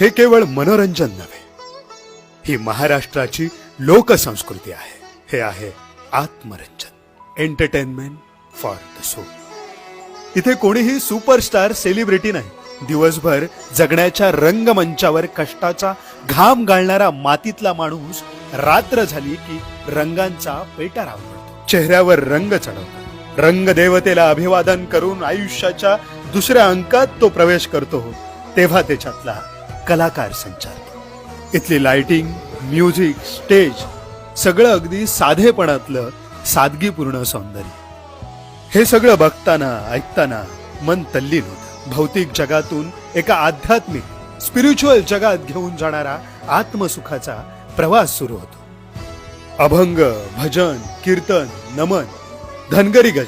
हे केवळ मनोरंजन नव्हे, ही महाराष्ट्राची लोकसंस्कृती आहे. हे आहे आत्मरंजन, एंटरटेनमेंट फॉर द सोल. इथे कोणीही सुपरस्टार सेलिब्रिटी नाही. दिवसभर जगण्याच्या रंगमंचावर कष्टाचा घाम गाळणारा मातीतला माणूस रात्र झाली की रंगांचा पेटा रावतो, चेहऱ्यावर रंग चढवतो, रंगदेवतेला अभिवादन करून आयुष्याच्या दुसऱ्या अंकात तो प्रवेश करतो. तेव्हा त्याच्यातला कलाकार संचारतो. इथली लाइटिंग, म्युझिक, स्टेज सगळं अगदी साधेपणातलं सादगीपूर्ण सौंदर्य. हे सगळं बघताना ऐकताना मन तल्लीन होतं. भौतिक जगातून एका आध्यात्मिक स्पिरिच्युअल जगात घेऊन जाणारा आत्मसुखाचा प्रवास सुरू होतो. अभंग, भजन, कीर्तन, नमन, धनगरी गजल